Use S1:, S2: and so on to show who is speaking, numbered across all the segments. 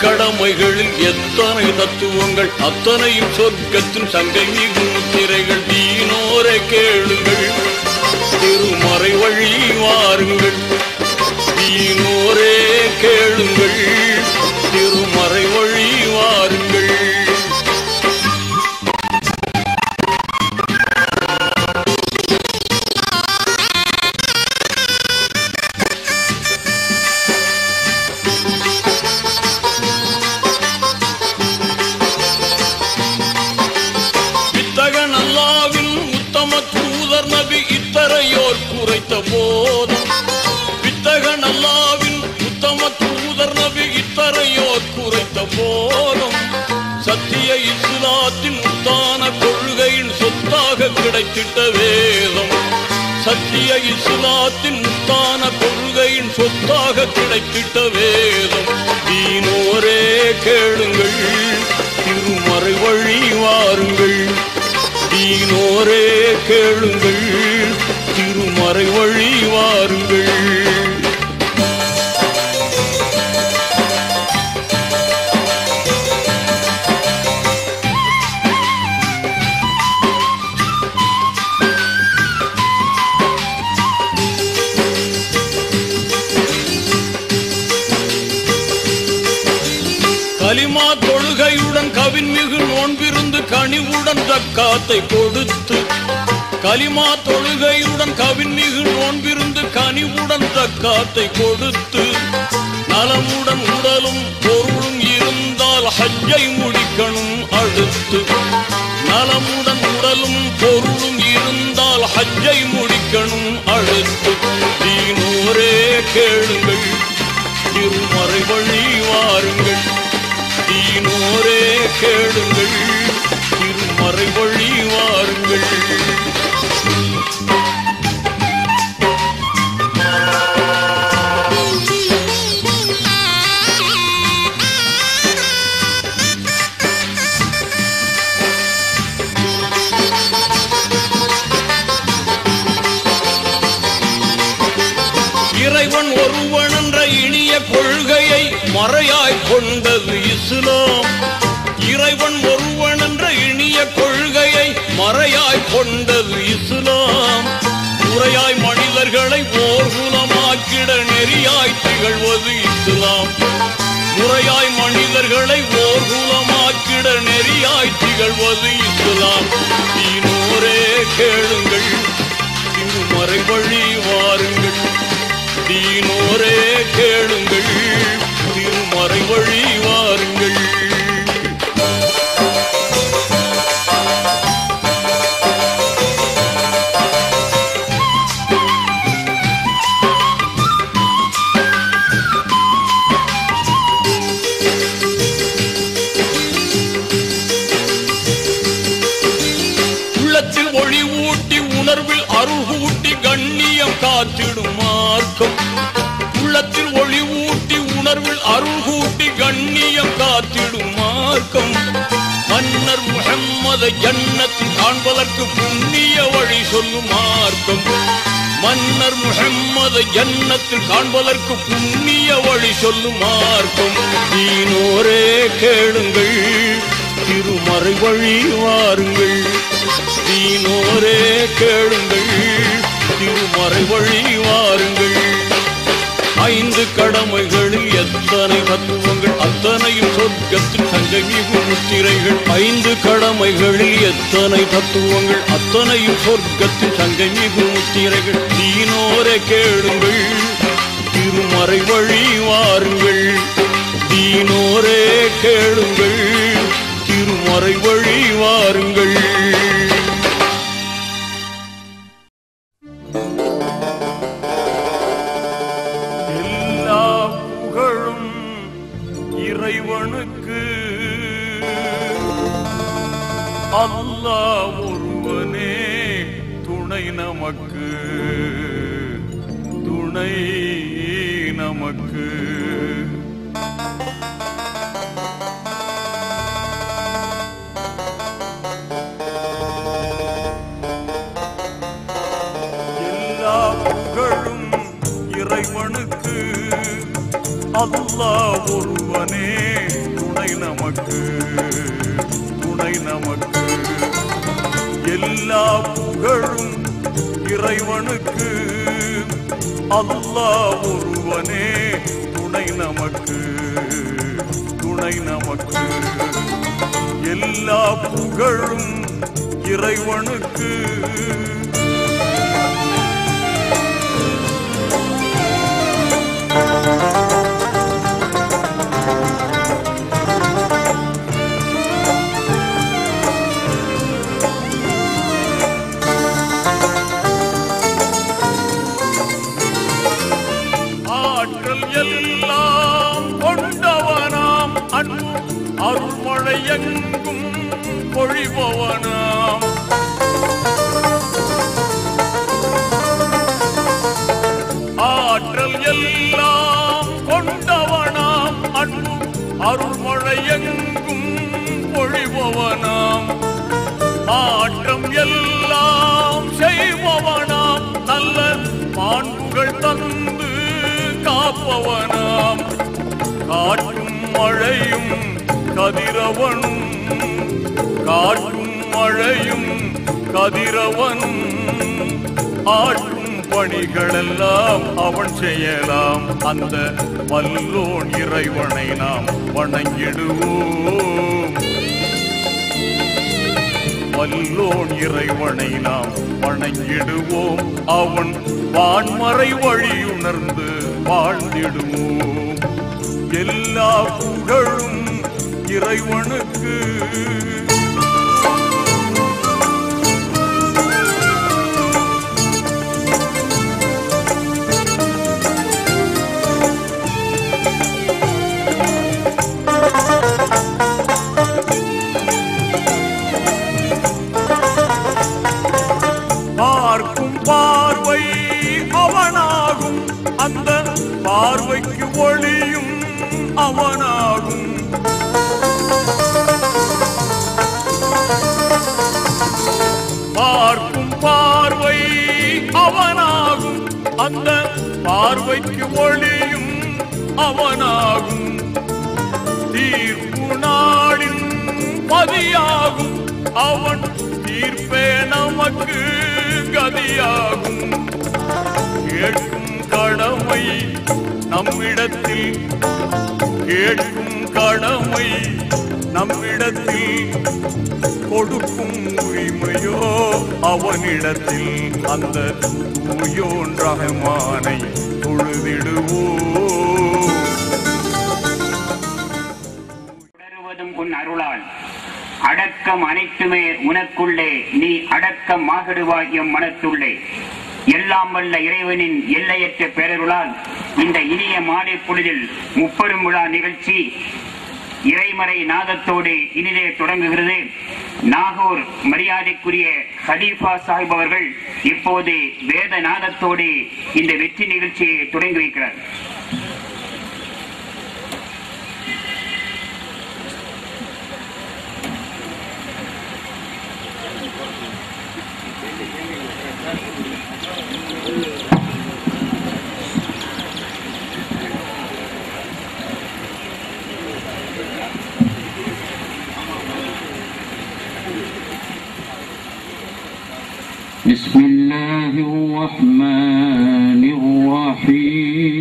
S1: கடமைகளில் எத்தனை தத்துவங்கள், அத்தனையும் சொர்க்கத்தின் சங்கை மிகும் முத்திரைகள். தீனோரை கேளுங்கள், திருமறை வழி வாருங்கள். தீனோரே கேளுங்கள், திருமறை வழி வாருங்கள். இத்தரையோர் குறைத்த போதும் வித்தகன் அல்லாவின் உத்தம தூதர் நபி இத்தரையோர் குறைத்த போதும் சத்திய இஸ்லாத்தின் உத்தான கொள்கையின் சொத்தாக கிடைத்திட்ட வேதம். சத்திய இஸ்லாத்தின் உத்தான கொள்கையின் சொத்தாக கிடைத்திட்ட வேதம். தீனோரே கேளுங்கள், திருமறை வழி வாருங்கள். தீனோரே கேளுங்கள், திருமறை வழி வாருங்கள். கலிமா தொழுகையுடன் கவின்மிகு நோன்பிருந்து கனிவுடன் ஜக்காத்தை கொடுத்து, கலிமா தொழுகையுடன் கவின்மிகு நோன்பிருந்து கனிவுடன் ஜக்காத்தை கொடுத்து, நலமுடன் உடலும் பொருளும் இருந்தால் ஹஜ்ஜை முடிக்கணும் அடுத்து. நலமுடன் உடலும் பொருளும் இருந்தால் ஹஜ்ஜை முடிக்கணும் அடுத்து. தீனோரே கேளுங்கள், திருமறை வழி வாருங்கள். தீனோரே கேளுங்கள், திருமறை வழி வாருங்கள். இறைவன் ஒருவன் என்ற இனிய கொள்கையை மறையாய் கொண்டது இஸ்லாம். இறைவன் ஒருவன் என்ற இனிய கொள்கையை மறையாய் கொண்டது இஸ்லாம். முறையாய் மனிதர்களை ஓர்குலமாக்கிட நெறியாய் திகழ்வது இஸ்லாம். முறையாய் மனிதர்களை ஓர்குலமாக்கிட நெறியாய் திகழ்வது இஸ்லாம். தீனோரே கேளுங்கள், திருமறை வழி வாருங்கள். தீனோரே கேளுங்கள், திருமறை வழி வாருங்கள். உள்ளத்தில் ஒளி ஊட்டி உணர்வில் அருள் ஊட்டி கண்ணியம் காத்திடும் மார்க்கம். உள்ளத்தில் ஒளி ஊட்டி உணர்வில் அருள் கூட்டி கண்ணியம் காத்திடும் மார்க்கம். மன்னர் முஹம்மதை ஜன்னத்தில் காண்பதற்கு புண்ணிய வழி சொல்லும் மார்க்கம். மன்னர் முஹம்மதை ஜன்னத்தில் காண்பதற்கு புண்ணிய வழி சொல்லும் மார்க்கம். தீனோரே கேளுங்கள், திருமறை வழி வாருங்கள். தீனோரே கேளுங்கள், திருமறை வழி வாருங்கள். ஐந்து கடமைகளில் எத்தனை தத்துவங்கள், அத்தனையும் சொர்க்கத்தின் சங்கை மிகும் முத்திரைகள். ஐந்து கடமைகளில் எத்தனை தத்துவங்கள், அத்தனையும் சொர்க்கத்தின் சங்கை மிகும் முத்திரைகள். தீனோரே கேளுங்கள், திருமறை வழி வாருங்கள். தீனோரே கேளுங்கள், திருமறை வழி வாருங்கள். இறைவனுக்கு அல்லாஹ் ஒருவனே துணை நமக்கு, துணை நமக்கு. எல்லா புகழும் இறைவனுக்கு, அல்லாஹ் ஒருவனே நமக்கு, துணை நமக்கு. எல்லா புகழும் இறைவனுக்கு, அல்லாஹ் ஒருவனே துணை நமக்கு, துணை நமக்கு. எல்லா புகழும் இறைவனுக்கு. ஆற்றல் எல்லாம் கொண்டவனாம் அன்பு அருள்மழை எங்கும் பொழிபவனாம். ஆற்றல் எல்லாம் கொண்டவனாம் அன்பு அருள்மழை எங்கும் பொழிபவனாம். மாற்றம் எல்லாம் செய்பவனாம், நல்ல மாண்புகள் தந்து காப்பவனாம். காற்றும் மழையும் கதிரவனும், காற்றும் மழையும் கதிரவனும், ஆற்றும் பணிகளெல்லாம் அவன் செய்யலாம். அந்த வல்லோன் இறைவனை நாம் வணங்கிடுவோம். வல்லோன் இறைவனை நாம் வணங்கிடுவோம். அவன் வான்மறை வழியுணர்ந்து வாழ்ந்திடுவோம். எல்லா புகழும் இறைவனுக்கு. பார்க்கும் பார்வை அவனாகும், அந்த பார்வைக்கு ஒளியும் அவனாகும். பார்க்கும் பார்வை அவனாகும், அந்த பார்வைக்கு ஒளியும் அவனாகும். தீர்ப்பு நாளின் பதியாகும், அவன் தீர்ப்பே நமக்கு கதியாகும். கேட்கும் கடமை நம்மிடத்தில், கேட்கும் கடமை நம்மிடத்தில், கொடுக்கும் உரிமையோ அவனிடத்தில். அந்த தூயோன் ரஹ்மானை தொழுதிடுவோம்.
S2: தொடருவதும் உன் அருளால், அடக்கம் அனைத்துமே உனக்குள்ளே, நீ அடக்கம் ஆகிடுவாய் எம் மனத்துள்ளே. எல்லாம் வல்ல இறைவனின் எல்லையற்ற பேரருளால் இந்த இனிய மாலை பொழுதில் முப்பெரும் விழா நிகழ்ச்சி இறைமறை நாதத்தோடு இனிதே தொடங்குகிறது. நாகூர் மரியாதைக்குரிய ஹலீஃபா சாஹிப் அவர்கள் இப்போது வேத நாதத்தோடு இந்த வெற்றி நிகழ்ச்சியை தொடங்கி வைக்கிறார்.
S3: بسم الله الرحمن الرحيم.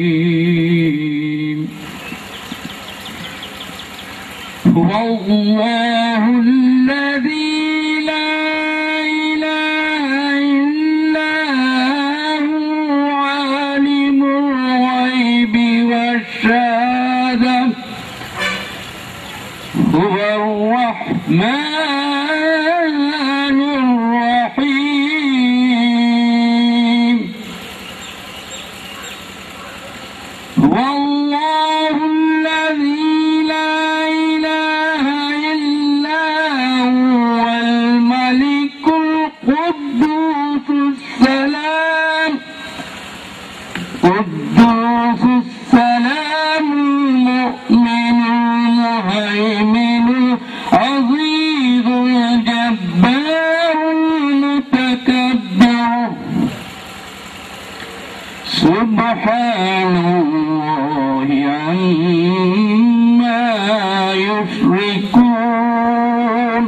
S3: هو الله الذي لا إله إلا هو عالم الغيب والشهادة. هو الرحمن والله الذي لا إله إلا هو الملك القدوس السلام المؤمن المهيمن العزيز يشركون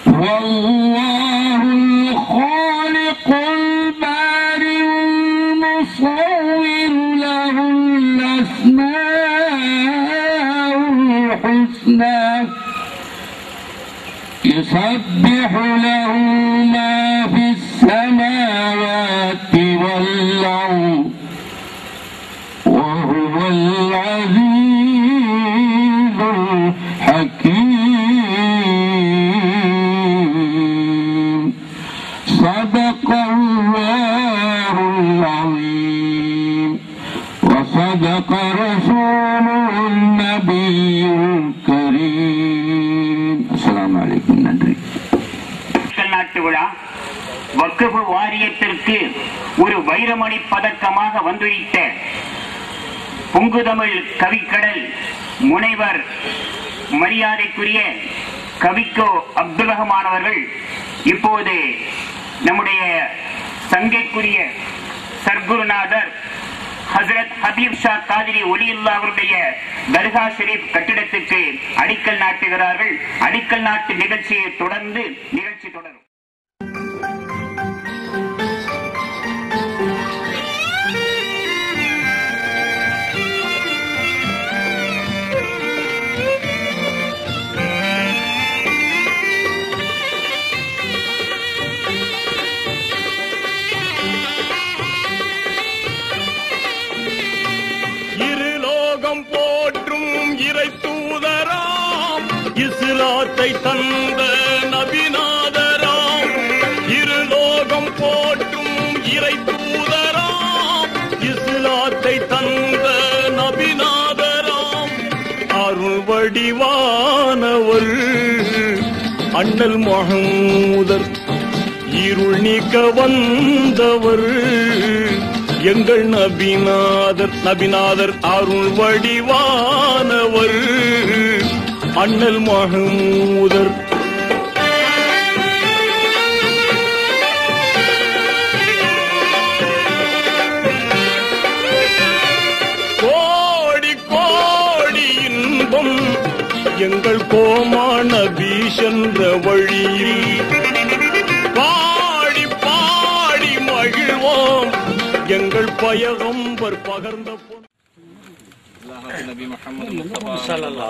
S3: والله الخالق البارئ المصور له الأسماء الحسنى يسبح له ما في السماوات والأرض وهو العزيز الحكيم صدق الله العظيم وصدق رسوله النبي الكريم السلام عليكم நன்றி
S2: நாட்டு விழா வக்ஃப் வாரியத்திற்கு ஒரு வைரமணி பதக்கமாக வந்துவிட்ட பொங்குதமிழ் கவிக்கடல் முனைவர் மரியாதைக்குரிய கவிக்கோ அப்துல் ரஹ்மான் அவர்கள் இப்போது நம்முடைய சங்கைக்குரிய சர்க்குருநாதர் ஹசரத் ஹபீப் ஷா காதிரி ஒலியுல்லா அவருடைய தர்கா ஷெரீப் கட்டிடத்துக்கு அடிக்கல் நாட்டுகிறார்கள். அடிக்கல் நாட்டு நிகழ்ச்சியை தொடர்ந்து நிகழ்ச்சி தொடரும்.
S1: இஸ்லாத்தை தந்த நபிநாதராம் இருலோகம் போற்றும் இறை தூதராம் இஸ்லாத்தை தந்த நபிநாதராம் அருள் வடிவானவர் அண்ணல் முஹம்மதர் இருள் நீக்க வந்தவர் எங்கள் நபிநாதர் அருள் வடிவானவர் அண்ணல் முஹம்மதர் கோடி கோடி இன்பம் எங்கள் கோமான பீஷன்ற வழியில் பாடி பாடி மகிழ்வோம் எங்கள் பயகம்பர் பகர்ந்த
S4: نبي محمد المصطفى صلى الله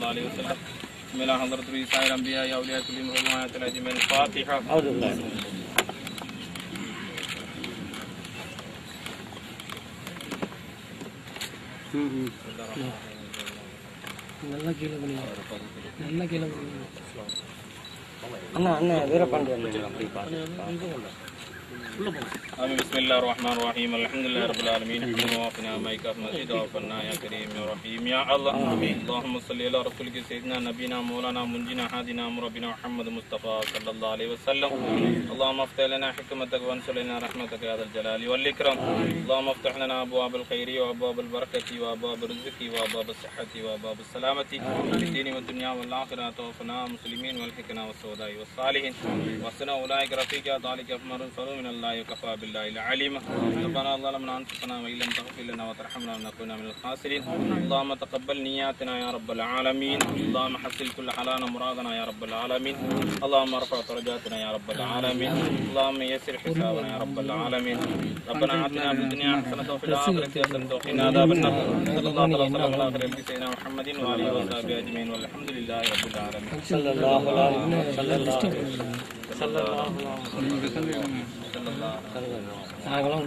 S4: عليه وسلم من حضرة رسائل الأنبياء أولياء كلهم رضوان الأجمعين الفاتحة أعوذ بالله
S5: நல்லா கீழே பண்ணி அண்ணா அண்ணா வீரபாண்டியன் அப்படி பாருங்க
S4: آمين بسم الله الرحمن الرحيم الحمد لله رب العالمين حمدا وافنا مايك مسجد وفنا يا كريم يا رحيم يا الله آمين اللهم صل على رسولك سيدنا نبينا مولانا منجنا هادنا مربنا محمد مصطفى صلى الله عليه وسلم اللهم افتح لنا حكمتك وانشر لنا رحمتك يا ذا الجلال والإكرام اللهم افتح لنا أبواب الخير وأبواب البركة وأبواب الرزق وأبواب الصحة وأبواب السلامة في الدين والدنيا والآخرة توفنا مسلمين والحقنا والسوداء والصالحين وحسن أولئك رفيقا ذلك أمر فضل من الله وكفى بالله العليم ربنا ظلمنا أنفسنا وإن لم تغفر لنا وترحمنا لنكون من الخاسرين اللهم تقبل نياتنا يا رب العالمين اللهم حصل كل حلانا مرادنا يا رب العالمين اللهم ارفع درجاتنا يا رب العالمين اللهم يسر حسابنا يا رب العالمين ربنا آتنا في الدنيا حسنة وفي الآخرة حسنة وقنا عذاب النار صلى الله عليه وسلم على خير سيدنا محمد وآله وصحبه أجمعين والحمد لله رب العالمين
S5: صلى الله عليه وسلم நாங்களும்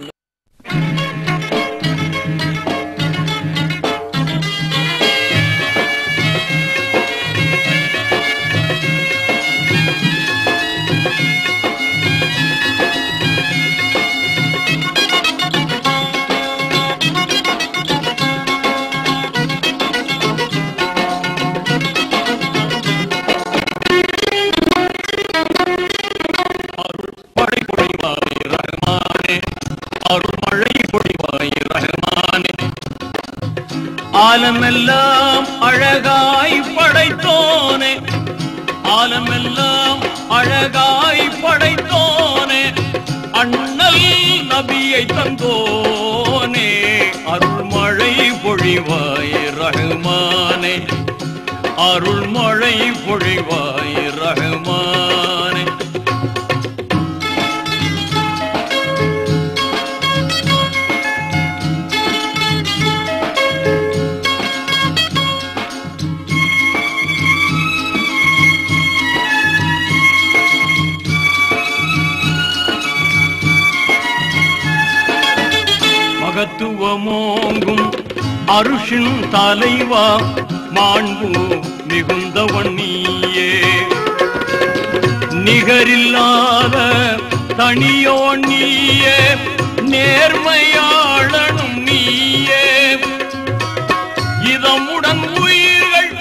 S1: ஆலமெல்லாம் அழகாய் படைத்தோனே ஆலமெல்லாம் அழகாய் படைத்தோனே அண்ணல் நபியை தந்தோனே அருள்மழை பொழி பொழிவாய் ரஹ்மானே, அருள்மழை பொழிவாய் ரஹ்மானே. மகத்துவமோங்கும் அருஷின் தலைவா, மாண்பு மிகுந்தவன் நீயே, நிகரில்லாத தனியோன் நீயே, நேர்மையாளனும் நீயே, இதமுடன் உயிர்கள்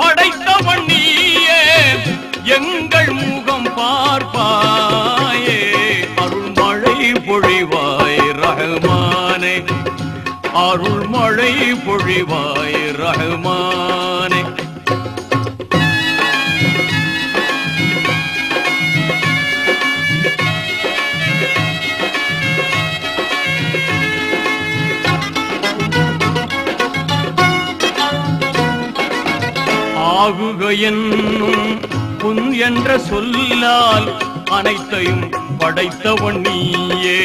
S1: படைத்தவன் நீயே, எங்கள் முகம் பார்ப்பாயே, அருள்மழை பொழிவாய் ரஹ்மானே, அருள்மழை பொழிவாய் ரஹ்மானே. ஆகுக என்னும் புன் என்ற சொல்லால் அனைத்தையும் படைத்தவன் நீயே,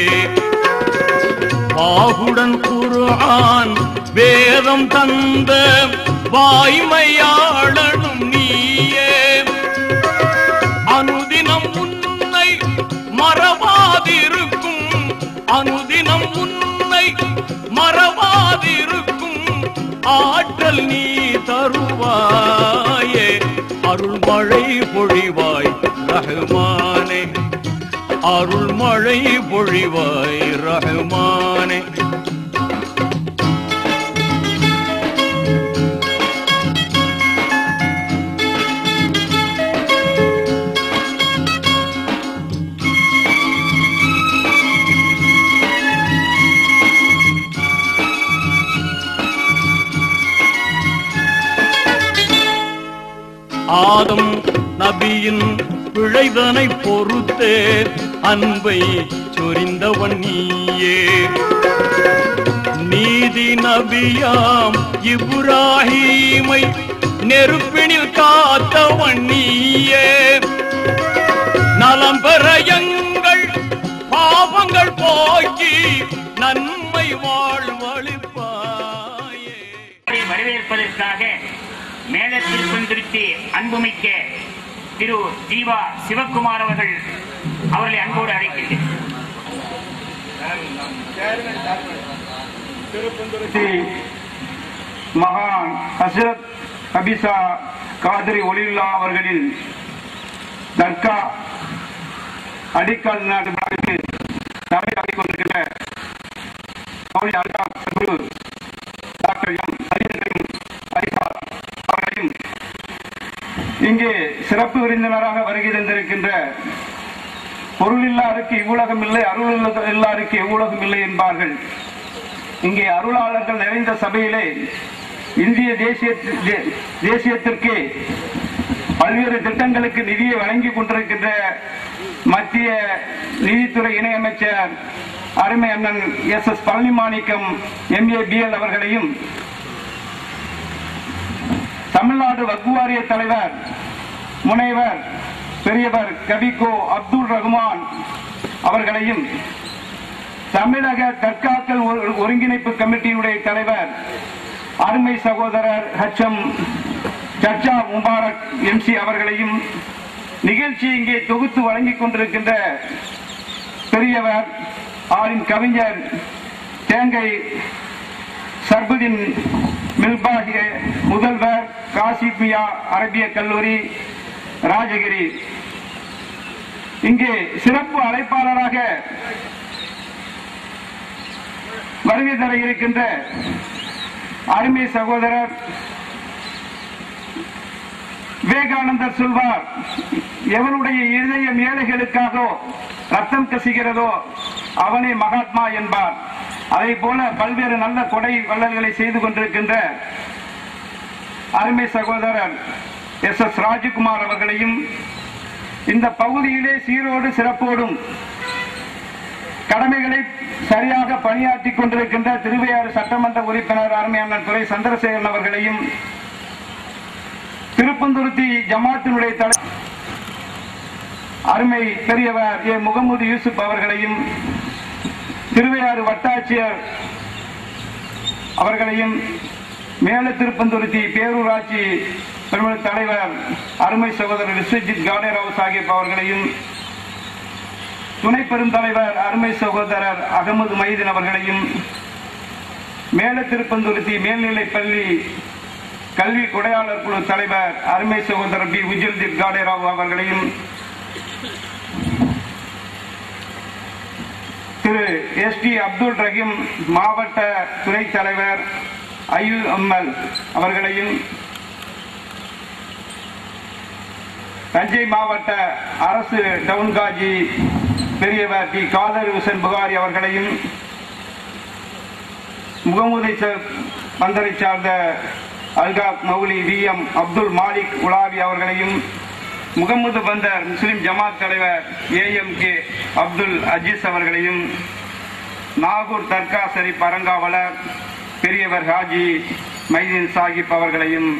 S1: பாகுடன் குர்ஆன் வேதம் தந்த வாய்மையாளனும் நீயே, அனுதினம் உன்னை மறவாதிருக்கும், அனுதினம் உன்னை மறவாதிருக்கும் ஆற்றல் நீ தருவாயே, அருள்மழை பொழிவாய் ரஹ்மானே, அருள்மழை பொழிவாய் ரஹ்மானே. ஆதம் நபியின் பிழைதனை பொறுத்தே அன்பை சொரிந்தவன் நீயே, நீதி நபியாம் இப்ராஹீமை நெருப்பினில் காத்தவன் நீயே, நலம் பெற எங்கள் பாவங்கள் போக்கி நன்மை வாழ்வளிப்பாயே.
S2: வரவேற்பதற்காக மேலத்தில் கொண்டிருத்தி அன்புமிக்க திரு ஜீவா சிவகுமார் அவர்களை அன்போடு அழைக்கின்றேன்.
S6: மகான் ஹஸ்ரத் ஹபீசா காதிரி ஒலியுல்லா அவர்களின் தர்கா அடிக்கல் நாட்டு விழாவிற்கு தலைமை தாங்கிக் கொண்டிருக்கிற டாக்டர் எம் அவர்களையும் இங்கே சிறப்பு விருந்தினராக வருகை தந்திருக்கின்ற பொருள் இல்லாருக்கு இவ்வுலகம் இல்லை, அருள் இல்லாருக்கு எவ்வுலகம் இல்லை என்பார்கள். இங்கே அருளாளர்கள் நிறைந்த சபையிலே இந்திய தேசியத்திற்கு பல்வேறு திட்டங்களுக்கு நிதியை வழங்கி கொண்டிருக்கின்ற மத்திய நிதித்துறை இணையமைச்சர் அருமை அண்ணன் எஸ் பழனிமாணிக்கம் MABL அவர்களையும், தமிழ்நாடு வக்ஃப் வாரிய தலைவர் முனைவர் பெரியவர் கபிகோ அப்துல் ரஹ்மான் அவர்களையும், தமிழக தற்காக்கல் ஒருங்கிணைப்பு கமிட்டியுடைய தலைவர் அருமை சகோதரர் HM சர்ச்சா முபாரக் MC அவர்களையும், நிகழ்ச்சி இங்கே தொகுத்து வழங்கிக் கொண்டிருக்கின்ற பெரியவர் ஆளின் கவிஞர் தேங்கை சர்புதீன் மில்பாகிய முதல்வர் காசிபியா அரபிய கல்லூரி ராஜகிரி, இங்கே சிறப்பு அழைப்பாளராக வருகை தர இருக்கின்ற அருமை சகோதரர் விவேகானந்தர் சொல்வார், எவனுடைய இதயம் ஏழைகளுக்காக ரத்தம் கசிகிறதோ அவனே மகாத்மா என்பார். அதை போல பல்வேறு நல்ல கொடை வள்ளல்களை செய்து கொண்டிருக்கின்ற அருமை சகோதரர் SS ராஜகுமார் அவர்களையும், இந்த பகுதியிலே சீரோடு சிறப்போடும் கடமைகளை சரியாக பணியாற்றிக் கொண்டிருக்கின்ற திருவையாறு சட்டமன்ற உறுப்பினர் அருமையான துரை சந்திரசேகரன் அவர்களையும், திருப்பந்துருத்தி ஜமாத்தினுடைய அருமை பெரியவர் ஏ முகமது யூசுப் அவர்களையும், திருவையாறு வட்டாட்சியர் அவர்களையும், மேல திருப்பந்துருத்தி பேரூராட்சி பெருமள் தலைவர் அருமை சகோதரர் விஸ்வஜித் காடேராவ் சாஹிப் அவர்களையும், துணை பெருந்தலைவர் அருமை சகோதரர் அகமது மைதீன் அவர்களையும், மேல திருப்பந்துருத்தி மேல்நிலைப்பள்ளி கல்வி கொடையாளர் குழு தலைவர் அருமை சகோதரர் பி உஜ்ஜல்தீப் காடேராவ் அவர்களையும், திரு எஸ் டி அப்துல் ரஹீம் மாவட்ட துணை தலைவர் ஐயுஎம்எல் அவர்களையும், தஞ்சை மாவட்ட அரசு டவுன் காஜி பெரியவர் டி காதர் ஹுசேன் புகாரி அவர்களையும், முகமது பந்தரை சார்ந்த அல்காப் மௌலி வி எம் அப்துல் மாலிக் உலாவி அவர்களையும், முகமது பந்தர் முஸ்லிம் ஜமாத் தலைவர் AMK அப்துல் அஜீஸ் அவர்களையும், நாகூர் தர்கா ஷரீப் அரங்காவலர் பெரியவர் ஹாஜி மைதீன் சாஹிப் அவர்களையும்,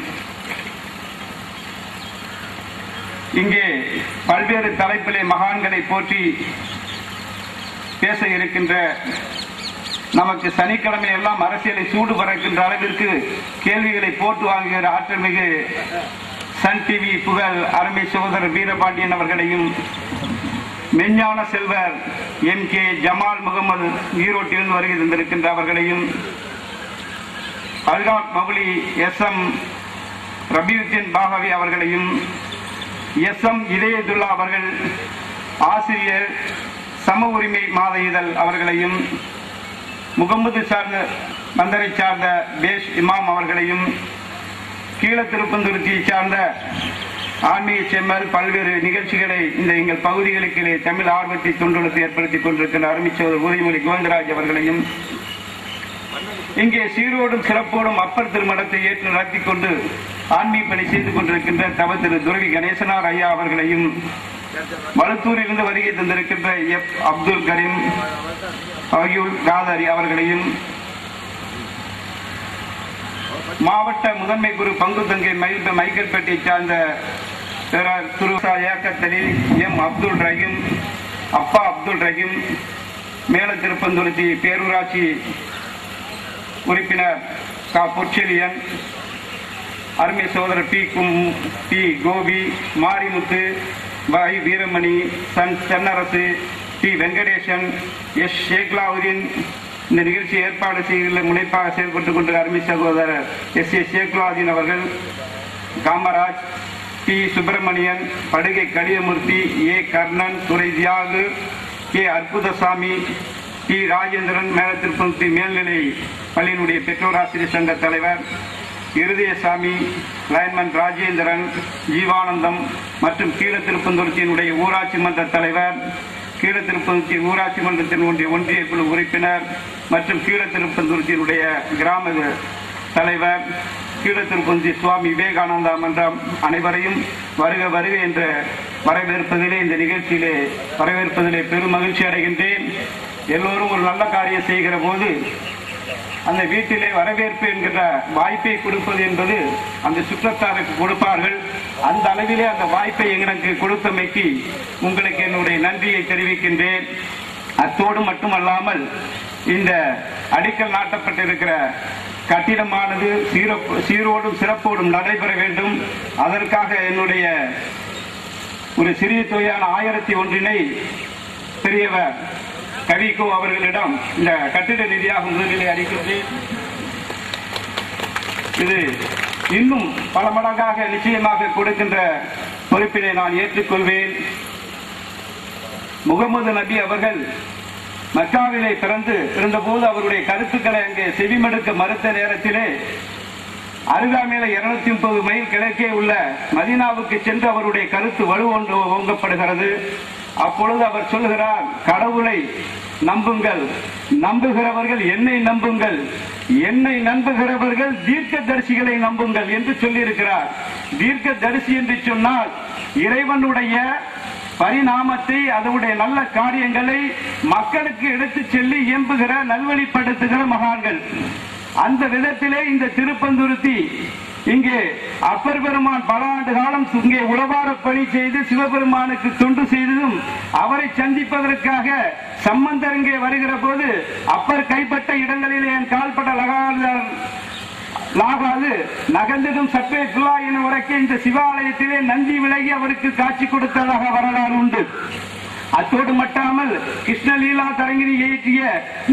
S6: இங்கே பல்வேறு தலைப்பிலே மகான்களை போற்றி பேச இருக்கின்ற, நமக்கு சனிக்கிழமை எல்லாம் அரசியலை சூடு பறக்கின்ற அளவிற்கு கேள்விகளை போட்டு வாங்குகிற ஆற்றல் மிகு சன் டிவி புகழ் அருமை சகோதரர் வீரபாண்டியன் அவர்களையும், மெஞ்ஞான செல்வர் MK ஜமால் முகமது ஈரோட்டிலிருந்து வருகை தந்திருக்கின்ற அவர்களையும், அல்காப் மௌலி SM ரபியுத்தீன் பாகவி அவர்களையும், SM இதயதுல்லா அவர்கள் ஆசிரியர் சம உரிமை மாத இதழ் அவர்களையும், முகமது பந்தரை சார்ந்த பேஷ் இமாம் அவர்களையும், கீழ திருப்பந்துருத்தியை சார்ந்த ஆன்மீக செம்மல் பல்வேறு நிகழ்ச்சிகளை இந்த எங்கள் பகுதிகளுக்கு தமிழ் ஆர்வத்தை தொண்டுகளுக்கு ஏற்படுத்திக் கொண்டிருக்கின்ற அருமைச்சோதர் உதயமொழி கோவிந்தராஜ் அவர்களையும், இங்கே சீரோடும் சிறப்போடும் அப்பர் திருமணத்தை ஏற்று நடத்தி கொண்டு ஆன்மீக பணி செய்து கொண்டிருக்கின்ற தவ திரு துறவி கணேசனார் ஐயா அவர்களையும், வளத்தூரிலிருந்து வருகை தந்திருக்கின்ற F அப்துல் கரீம் அகியுல் காதரி அவர்களையும், மாவட்ட முதன்மை குரு பங்கு தங்கை மைக்கேல்பேட்டை சார்ந்த துருசா ஏக்கத்தலி M அப்துல் ரஹீம் அப்பா அப்துல் ரஹீம், மேல திருப்பந்துருத்தி பேரூராட்சி உறுப்பினர் கா பொற்செலியன், அருமை சகோதரர் பி கோபி, மாரிமுத்து, பாய் வீரமணி, தென்னரசு, டி வெங்கடேசன், எஸ் ஷேக்லாவுதீன், இந்த நிகழ்ச்சி ஏற்பாடு செய்கிற முனைப்பாக செயல்பட்டுக் கொண்ட அருமை சகோதரர் எஸ் ஷேக்லாவுதீன் அவர்கள், காமராஜ், டி சுப்பிரமணியன், படுகை கலியமூர்த்தி, ஏ கர்ணன், துரை தியாகு, கே அற்புதசாமி, டி ராஜேந்திரன், மேலத்திருப்பந்தி மேல்நிலை பள்ளியினுடைய பெற்றோராசிரியர் சங்க தலைவர் இருதயசாமி, லைன்மன் ராஜேந்திரன், ஜீவானந்தம் மற்றும் கீழத்திருப்பந்துருத்தியினுடைய ஊராட்சி மன்ற தலைவர், கீழத்திருப்பந்துருத்தி ஊராட்சி மன்றத்தின் ஒன்றிய குழு உறுப்பினர் மற்றும் கீழத்திருப்பந்துருத்தியினுடைய கிராம தலைவர், கீழத்திருப்பந்தி சுவாமி விவேகானந்தா மன்றம் அனைவரையும் வருக வருக என்ற வரவேற்பதிலே, இந்த நிகழ்ச்சியிலே வரவேற்பதிலே பெரும் மகிழ்ச்சி அடைகின்றேன். எல்லோரும் ஒரு நல்ல காரியம் செய்கிற போது அந்த வீட்டிலே வரவேற்பு என்கிற வாய்ப்பை கொடுப்பது என்பது அந்த சுற்றத்தாருக்கு கொடுப்பார்கள். அந்த அளவிலே அந்த வாய்ப்பை எனக்கு கொடுத்தமைக்கு உங்களுக்கு என்னுடைய நன்றியை தெரிவிக்கின்றேன். அத்தோடு மட்டுமல்லாமல் இந்த அடிக்கல் நாட்டப்பட்டிருக்கிற கட்டிடமானது சீரோடும் சிறப்போடும் நடைபெற வேண்டும். அதற்காக என்னுடைய ஒரு சிறிய தொகையான 1001 பெரியவர் கவிக்கோ அவர்களிடம் இந்த கட்டிட நிதியாக முதலிலே அளிக்கின்றேன். இது இன்னும் பல மடங்காக நிச்சயமாக கொடுக்கின்ற பொறுப்பினை நான் ஏற்றுக்கொள்வேன். முகமது நபி அவர்கள் மக்காவிலே பிறந்து இருந்தபோது அவருடைய கருத்துக்களை அங்கே செவிமடுக்க மறுத்த நேரத்திலே அருகாமையில 230 மைல் கிழக்கே உள்ள மதீனாவுக்கு சென்று அவருடைய கருத்து வலுவொன்று ஓங்கப்படுகிறது. அப்பொழுது அவர் சொல்கிறார், கடவுளை நம்புங்கள், நம்புகிறவர்கள் என்னை நம்புங்கள், என்னை நம்புகிறவர்கள் தீர்க்க தரிசிகளை நம்புங்கள் என்று சொல்லியிருக்கிறார். தீர்க்க தரிசி என்று சொன்னால் இறைவனுடைய பரிணாமத்தை அதனுடைய நல்ல காரியங்களை மக்களுக்கு எடுத்து செல்லி இயம்புகிற நல்வழிப்படுத்துகிற மகான்கள். அந்த விதத்திலே இந்த திருப்பந்துருத்தி இங்கே அப்பர் பெருமான் பல ஆண்டு காலம் இங்கே உளவார பணி செய்து சிவபெருமானுக்கு தொண்டு செய்ததும், அவரை சந்திப்பதற்காக சம்பந்தர் இங்கே வருகிற போது அப்பர் கைப்பட்ட இடங்களிலே என் கால்பட்ட லாகாது நகர்ந்ததும் சற்றே துலா என உரைக்க இந்த சிவாலயத்திலே நந்தி விலகி அவருக்கு காட்சி கொடுத்ததாக வரலாறு உண்டு. அத்தோடு மட்டாமல் கிருஷ்ணலீலா தரங்கிரி இயற்றிய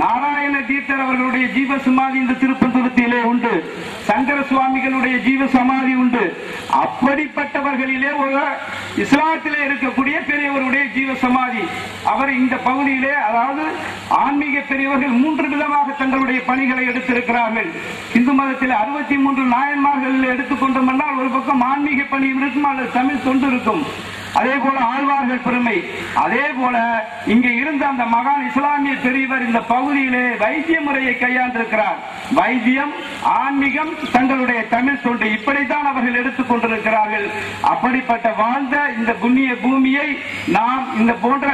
S6: நாராயண தீர்த்தர் அவர்களுடைய ஜீவ சமாதி இந்த திருப்பந்துருத்தியிலே உண்டு. சங்கர சுவாமிகளுடைய ஜீவ சமாதி உண்டு. அப்படிப்பட்டவர்களிலே ஒரு இஸ்லாத்திலே இருக்கக்கூடிய பெரியவருடைய ஜீவ சமாதி. அவர் இந்த பகுதியிலே, அதாவது ஆன்மீக பெரியவர்கள் 3 விதமாக தங்களுடைய பணிகளை எடுத்திருக்கிறார்கள். இந்து மதத்தில் 63 நாயன்மார்கள் எடுத்துக்கொண்டோம்னால் ஒரு பக்கம் ஆன்மீக பணி இருக்கும், அல்லது தமிழ் தொண்டு இருக்கும். அதே போல ஆழ்வார்கள் பெருமை. அதே போல இங்கே இருந்த அந்த மகான் இஸ்லாமிய பெரியவர் இந்த பகுதியிலே வைத்திய முறையை கையாண்டிருக்கிறார். வைத்தியம், ஆன்மீகம், தங்களுடைய தமிழ் தொண்டு, இப்படித்தான் அவர்கள் எடுத்துக் கொண்டிருக்கிறார்கள். அப்படிப்பட்ட வாழ்ந்த இந்த புண்ணிய பூமியை நாம் இந்த போன்ற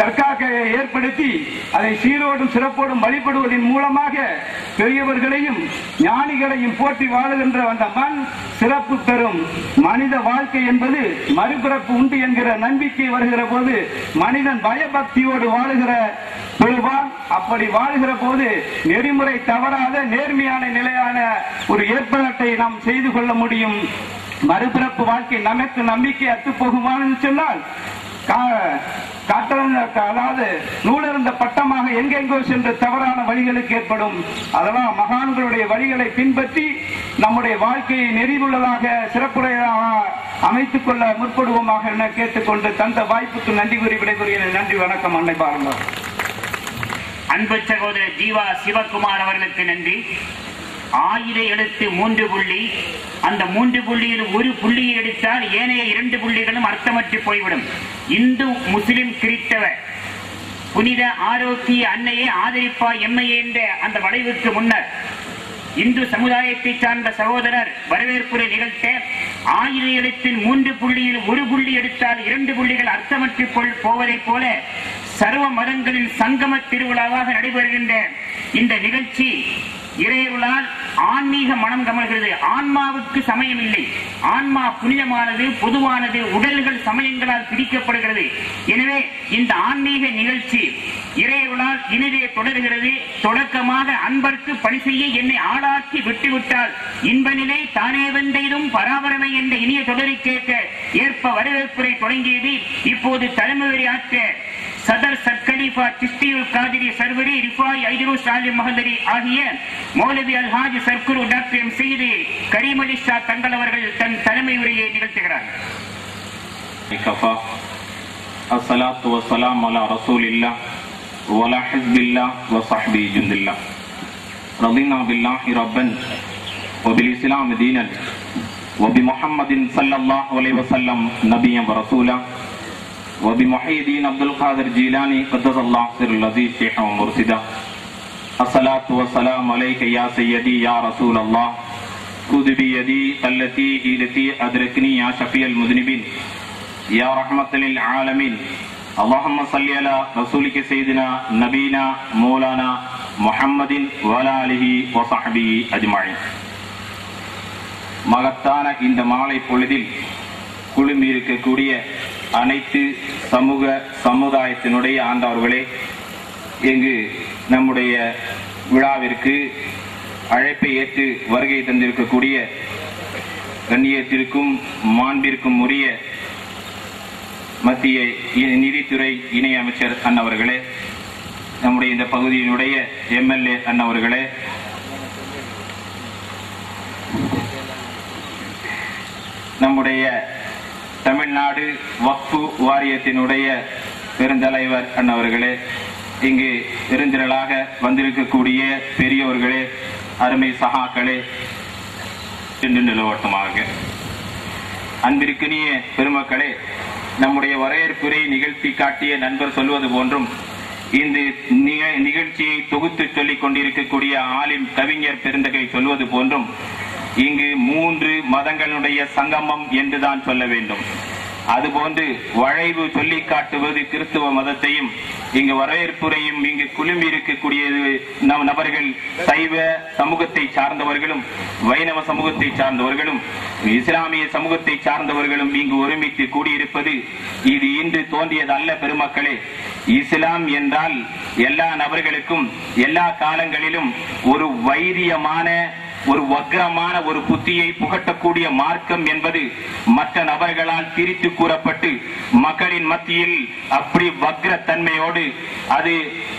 S6: தற்காக்கையை ஏற்படுத்தி அதை சீரோடும் சிறப்போடும் வழிபடுவதன் மூலமாக பெரியவர்களையும் ஞானிகளையும் போற்றி வாழுகின்ற அந்த மண் சிறப்பு பெறும். மனித வாழ்க்கை என்பது மறுபிறப்பு உண்டு என்கிற நம்பிக்கை வருகிற போது மனிதன் பயபக்தியோடு வாழுகிற பொழுவான். அப்படி வாழுகிற போது நெறிமுறை தவறாத நேர்மையான நிலையான ஒரு ஏற்பாட்டை நாம் செய்து கொள்ள முடியும். மறுபிறப்பு வாழ்க்கை நமக்கு நம்பிக்கை அத்து போகுமான்னு சொன்னால் அதாவது நூலிருந்த பட்டமாக எங்கெங்கோ சென்று தவறான வழிகளுக்கு ஏற்படும். அதெல்லாம் மகான்களுடைய வழிகளை பின்பற்றி நம்முடைய வாழ்க்கையை நெறிவுள்ளதாக சிறப்புடையதாக அமைத்துக் கொள்ள முற்படுவோமாக என கேட்டுக்கொண்டு தந்த வாய்ப்புக்கு நன்றி கூறி விடைபெறுகிறேன். நன்றி, வணக்கம். அன்னை பாருங்கள்.
S2: அன்பு சகோதரர் ஜீவா சிவகுமார் அவர்களுக்கு நன்றி. 1000 எழுத்து 3 புள்ளி. அந்த 3 புள்ளியில் ஒரு புள்ளியை எடுத்தால் ஏனைய 2 புள்ளிகளும் அர்த்தமற்று போய்விடும். இந்து, முஸ்லிம், கிறிஸ்தவ புனித ஆரோக்கிய அன்னையை ஆதரிப்பா எம்மையே என்ற அந்த வளைவுக்கு முன்னர் இந்து சமுதாயத்தை சார்ந்த சகோதரர் வரவேற்புரை நிகழ்த்த 1000 எழுத்தில் 3 புள்ளியில் ஒரு புள்ளி எடுத்தால் 2 புள்ளிகள் அர்த்தமற்று போவதைப் போல சர்வ மதங்களின் சங்கம திருவிழாவாக நடைபெறுகின்ற இந்த நிகழ்ச்சி இறையருளால் ஆன்மீக மனம் கமல்கிறது. ஆன்மாவுக்கு சமயம் இல்லை. ஆன்மா புனிதமானது, பொதுவானது. உடல்கள் சமயங்களால் பிரிக்கப்படுகிறது. எனவே இந்த ஆன்மீக நிகழ்ச்சி இறையருளால் இனிதே தொடர்கிறது. தொடக்கமாக அன்பர்க்கு பணி செய்ய என்னை ஆளாக்கி விட்டுவிட்டால் இன்ப நிலை தானே வந்தெய்தும் பராபரமை என்ற இனிய தொடரை கேட்க ஏற்ப வரவேற்புரை தொடங்கியது. இப்போது தலைமுறை ஆற்ற சதர் சர்க்கலிஃபா சிஸ்தியுல் காதிரி சர்வரி ரிஃபாய் ஐதரு சாலிம் மஹதரி ஆகிய மௌலவி அல்ஹாஜ் சர்க்குரு டாக்டர் எம் செய்தி கரீம் அலி ஷா தங்கள் அவர்கள் தன் தலைமை உரையை நிகழ்த்துகிறார்.
S4: அஸ்ஸலாத்து வஸ்ஸலாம் அலா ரசூலில்லாஹ் வலா ஹிஸ்பில்லாஹ் வஸஹ்பி ஜுந்தில்லாஹ் ரதினா பில்லாஹி ரப்பன் வபில் இஸ்லாம் தீனன் வபிமுஹம்மதின் ஸல்லல்லாஹு அலைஹி வஸல்லம் நபிய்யன் வரசூலா وبمحيدين عبد القادر جيلاني قدس الله سر العزيز شيخ ومرشدا. الصلاة والسلام عليك يا سيدي يا رسول الله خذ بيدي التي التي أدركني يا شفيع المذنبين يا رحمة للعالمين. اللهم صل على رسولك سيدنا نبينا مولانا محمد وعلى آله وصحبه أجمعين. மகத்தான இந்த மாலை பொழுதில் குழுமி இருக்கக்கூடிய அனைத்து சமுதாயத்தினுடைய ஆண்டவர்களே, இங்கு நம்முடைய விழாவிற்கு அழைப்பை ஏற்று வருகை தந்திருக்கக்கூடிய கண்ணியத்திற்கும் மாண்பிற்கும் உரிய மத்திய நிதித்துறை இணை அமைச்சர் அண்ணவர்களே, நம்முடைய இந்த பகுதியினுடைய எம்எல்ஏ அண்ணவர்களே, நம்முடைய தமிழ்நாடு வக்ஃபு வாரியத்தினுடைய பெருந்தலைவர் அண்ணவர்களே, இங்கு பெருந்திரளாக வந்திருக்கக்கூடிய பெரியோர்களே, அருமை சகாக்களே, நிலவட்டமாக அன்பிற்கினிய பெருமக்களே, நம்முடைய வரவேற்புரை நிகழ்த்தி காட்டிய நண்பர் சொல்வது போன்றும் இந்த நிகழ்ச்சியை தொகுத்து சொல்லிக் கொண்டிருக்கக்கூடிய ஆலிம் கவிஞர் பெருந்தகை சொல்வது போன்றும் இங்கு 3 மதங்களுடைய சங்கமம் என்றுதான் சொல்ல வேண்டும்.
S7: அதுபோன்று வளைவு சொல்லி காட்டுவது கிறிஸ்துவ மதத்தையும், இங்கு வரவேற்புரையும் இங்கு குழுமி இருக்கக்கூடிய நபர்கள் சைவ சமூகத்தை சார்ந்தவர்களும் வைணவ சமூகத்தை சார்ந்தவர்களும் இஸ்லாமிய சமூகத்தை சார்ந்தவர்களும் இங்கு ஒருமித்து கூடியிருப்பது இது இன்று தோன்றியது அல்ல. பெருமக்களே, இஸ்லாம் என்றால் எல்லா நபர்களுக்கும் எல்லா காலங்களிலும் ஒரு வைரியமான ஒரு வக்ரமான ஒரு புத்தியை புகட்டக்கூடிய மார்க்கம் என்பது மற்ற நபர்களால் திரித்து கூறப்பட்டு மக்களின் மத்தியில் அப்படி வக்ர தன்மையோடு அது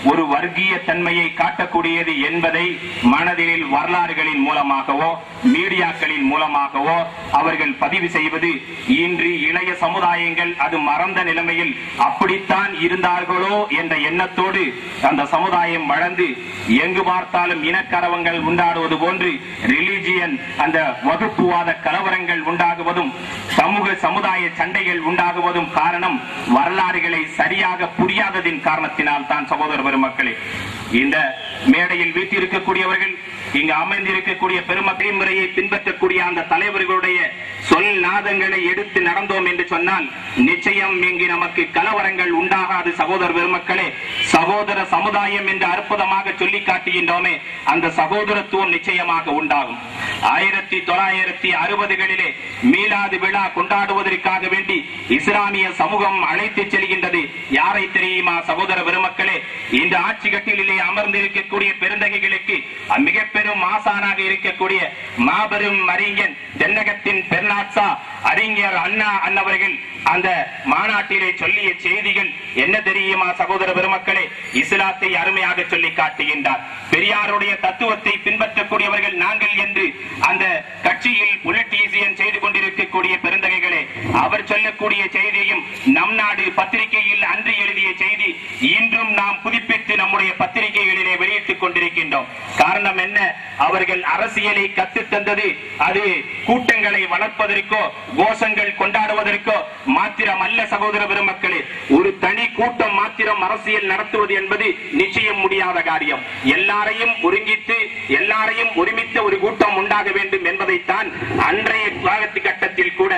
S7: ஒரு வர்க்கீய தன்மையை காட்டக்கூடியது என்பதை மனதில் வரலாறுகளின் மூலமாகவோ மீடியாக்களின் மூலமாகவோ அவர்கள் பதிவு செய்வது இன்று இளைய சமுதாயங்கள் அது மறந்த நிலைமையில் அப்படித்தான் இருந்தார்களோ என்ற எண்ணத்தோடு அந்த சமுதாயம் வளர்ந்து எங்கு பார்த்தாலும் இனக்கரவங்கள் உண்டாடுவது போன்று ரிலிஜியன் அந்த வகுப்புவாத கலவரங்கள் உண்டாகுவதும் சமுதாய சண்டைகள் உண்டாகுவதும் காரணம் வரலாறுகளை சரியாக புரியாததின் காரணத்தினால் தான். சகோதர பெருமக்களே, இந்த மேடையில் வீட்டிருக்கக்கூடியவர்கள், இங்கு அமைந்திருக்கக்கூடிய பெருமக்களின் முறையை பின்பற்றக்கூடிய அந்த தலைவர்களுடைய சொல் நாதங்களை எடுத்து நடந்தோம் என்று சொன்னால் நிச்சயம் இங்கு நமக்கு கலவரங்கள் உண்டாகாது. சகோதர பெருமக்களே, சகோதர சமுதாயம் என்று அற்புதமாக சொல்லி காட்டுகின்றோமே, அந்த சகோதரத்துவம் நிச்சயமாக உண்டாகும். 1960களிலே மீலாது விழா கொண்டாடுவதற்காக வேண்டி இஸ்லாமிய சமூகம் அழைத்து செல்கின்றது. யாரை தெரியுமா சகோதர பெருமக்களே? இந்த ஆட்சி கட்டிலே அமர்ந்திருக்கக்கூடிய பெருந்தகைகளுக்கு மிக பெரும் ஆசானாக இருக்கக்கூடிய மாபெரும் அறிஞன் தென்னகத்தின் பெர்னாட்சா அறிஞர் அண்ணா அன்னவர்கள் அந்த மாநாட்டிலே சொல்லிய செய்திகள் என்ன தெரியுமா சகோதர பெருமக்களே? இஸ்லாத்தை அருமையாக சொல்லி காட்டுகின்றார். பெரியாருடைய தத்துவத்தை பின்பற்றக்கூடியவர்கள் நாங்கள் என்று அந்த கட்சியில் பொலிட்டீசியன் செய்து கொண்டிருக்கக்கூடிய பெருந்தகைகளே, அவர் சொல்லக்கூடிய செய்தியும் நம் நாடு பத்திரிகையில் அன்று எழுதிய செய்தி இன்றும் நாம் புதுப்பித்து நம்முடைய பத்திரிகைகளிலே வெளியிட்டுக் கொண்டிருக்கின்றோம். காரணம் என்ன? அவர்கள் அரசியலை கற்றுத்தந்தது அது கூட்டங்களை வளர்ப்பதற்கோ கோஷங்கள் கொண்டாடுவதற்கோ மாத்திரம் அல்ல. சகோதர பெருமக்களே, ஒரு தனி கூட்டம் மாத்திரம் அரசியல் நடத்துவது என்பது நிச்சயம் முடியாத காரியம். எல்லாரையும் ஒருங்கித்து எல்லாரையும் ஒருமித்த ஒரு கூட்டம் உண்டாக வேண்டும் என்பதைத்தான் அன்றைய காலகட்டத்தில் கூட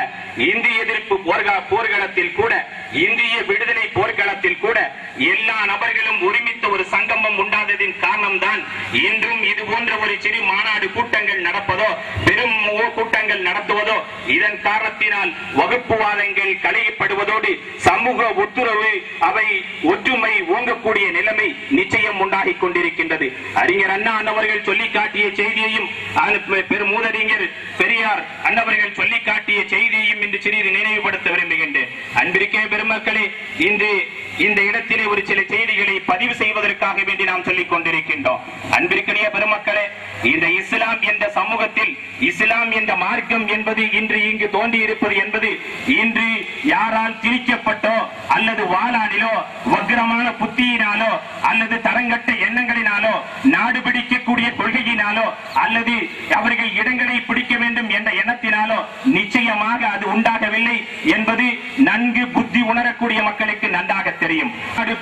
S7: இந்திய எதிர்ப்பு போர்க்களத்தில் கூட இந்திய விடுதலை போர்க்களத்தில் கூட எல்லா நபர்களும் ஒருமித்த ஒரு சங்கமம் உண்டாததின் காரணம் தான் இன்றும் இது போன்ற ஒரு சிறு மாநாடு கூட்டங்கள் நடப்பதோ பெரும் கூட்டங்கள் நடத்துவதோ இதன் காரணத்தினால் வகுப்புவாதங்கள் களையப்படுவதோடு சமூக ஒத்துறவு அவை ஒற்றுமை ஓங்கக்கூடிய நிலைமை நிச்சயம் உண்டாகி கொண்டிருக்கின்றது. அறிஞர் அண்ணா அன்னவர்கள் சொல்லி காட்டிய செய்தியையும் பெருமூதறிஞர் பெரியார் அன்னவர்கள் சொல்லி காட்டிய செய்தியையும் இன்று சிறிது நினைவுபடுத்த விரும்புகின்றேன். அன்பிற்கே பெருமக்களே, இன்று இந்த இடத்திலே ஒரு சில செய்திகளை பதிவு செய்வதற்காக வேண்டி நாம் சொல்லிக் கொண்டிருக்கின்றோம். அன்பிற்குரிய பெருமக்களே, இந்த இஸ்லாம் என்ற சமூகத்தில் இஸ்லாம் என்ற மார்க்கம் என்பது இன்று இங்கு தோன்றி இருப்பது என்பது இன்று யாரால் திரிக்கப்பட்டோ அல்லது வாளானிலோ வக்ரமான புத்தியினாலோ அல்லது தரங்கட்ட எண்ணங்களினாலோ நாடு பிடிக்கக்கூடிய கொள்கையினாலோ அல்லது அவர்கள் இடங்களை பிடிக்க வேண்டும் என்ற எண்ணத்தினாலோ நிச்சயமாக அது உண்டாகவில்லை என்பது நன்கு புத்தி உணரக்கூடிய மக்களுக்கு நன்றாக தெரியும்.